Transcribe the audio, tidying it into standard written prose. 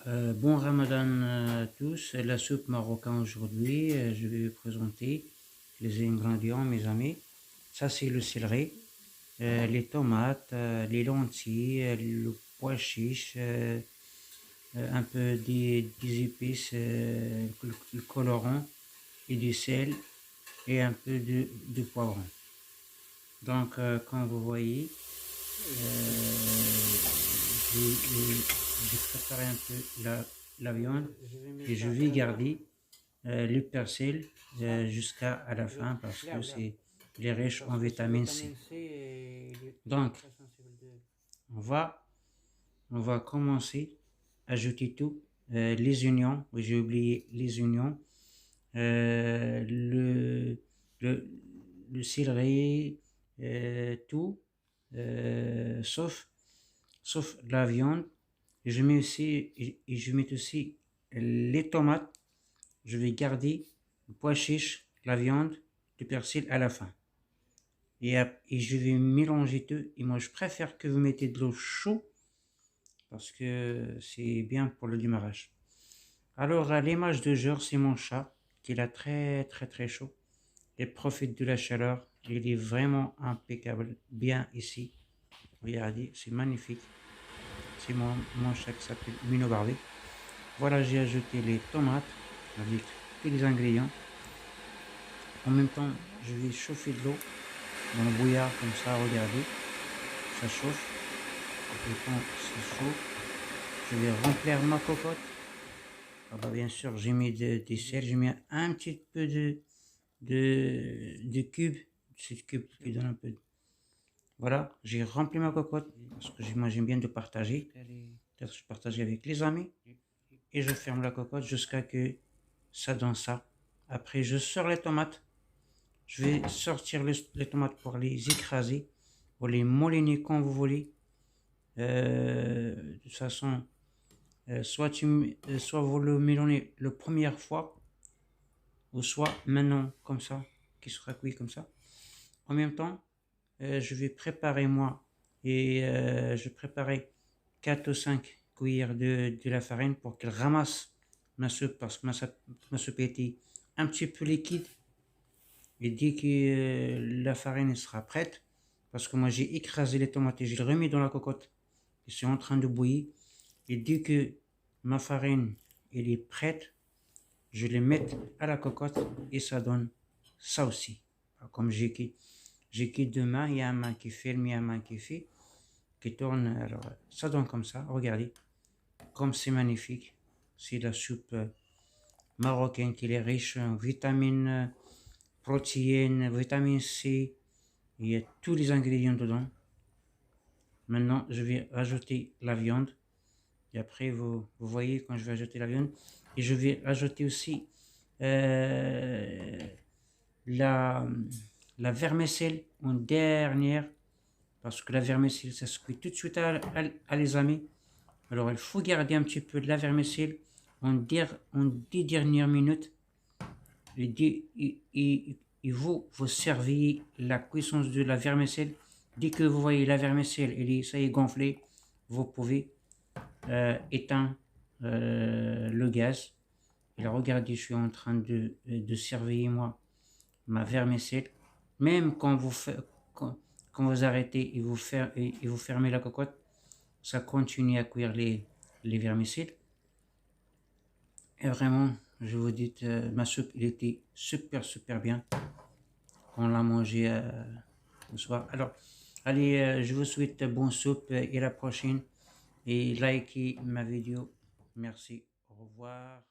Bon Ramadan à tous. La soupe marocaine aujourd'hui, je vais vous présenter les ingrédients, mes amis. Ça, c'est le céleri, les tomates, les lentilles, le pois chiche, un peu des épices, le colorant et du sel et un peu de poivron. Donc, comme vous voyez, j'ai préparé un peu la viande et je vais garder le persil jusqu'à la fin parce que il est riche en vitamine C. Donc, on va, on va commencer à ajouter tout. Les oignons, oui, j'ai oublié les oignons, euh, le, le, le céleri, tout, sauf la viande. Je mets aussi, et je mets aussi les tomates. Je vais garder le pois chiche, la viande, le persil à la fin. Et je vais mélanger tout. Et moi, je préfère que vous mettez de l'eau chaude parce que c'est bien pour le démarrage. Alors, à l'image de jour, c'est mon chat qui est très très très chaud. Il profite de la chaleur. Il est vraiment impeccable, bien ici. Regardez, c'est magnifique. C'est mon chat qui s'appelle Mino Barbie. Voilà, j'ai ajouté les tomates avec tous les ingrédients. En même temps, je vais chauffer de l'eau dans le bouillard comme ça, regardez, ça chauffe. Et quand c'est chaud, je vais remplir ma cocotte. Ah bah bien sûr, j'ai mis des sel, j'ai mis un petit peu de cubes, c'est le cube qui donne un peu. Voilà, j'ai rempli ma cocotte parce que moi j'aime bien de partager. Peut-être je partage avec les amis et je ferme la cocotte jusqu'à que ça donne ça. Après, je sors les tomates. Je vais sortir les tomates pour les écraser, pour les mouliner quand vous voulez. De toute façon, soit vous le mélangez la première fois, ou soit maintenant, comme ça, qui sera cuit comme ça. En même temps, je vais préparer moi, et je préparer 4 ou 5 cuillères de la farine pour qu'elle ramasse ma soupe, parce que ma soupe était un petit peu liquide. Et dès que la farine sera prête, parce que moi j'ai écrasé les tomates et je les remis dans la cocotte, ils sont en train de bouillir. Et dès que ma farine elle est prête, je les mets à la cocotte et ça donne ça aussi. Comme j'ai que deux mains, il y a une main qui filme, il y a une main qui fait, qui tourne. Alors ça donne comme ça, regardez, comme c'est magnifique. C'est la soupe marocaine qui est riche en vitamines, protéines, vitamine C. Il y a tous les ingrédients dedans. Maintenant, je vais ajouter la viande. Et après, vous voyez quand je vais ajouter la viande. Et je vais ajouter aussi euh, la, la vermicelle en dernière. Parce que la vermicelle, ça se cuit tout de suite à les amis. Alors, il faut garder un petit peu de la vermicelle en 10 dernières minutes. Et vous servez la cuisson de la vermicelle. Dès que vous voyez la vermicelle, ça est gonflé, vous pouvez éteindre le gaz. Et là, regardez, je suis en train de servir moi ma vermicelle. Même quand vous arrêtez et vous fermez la cocotte, ça continue à cuire les vermicelles. Et vraiment, je vous dis, ma soupe, elle était super, super bien. On l'a mangé le soir. Alors, allez, je vous souhaite bonne soupe et à la prochaine. Et likez ma vidéo. Merci. Au revoir.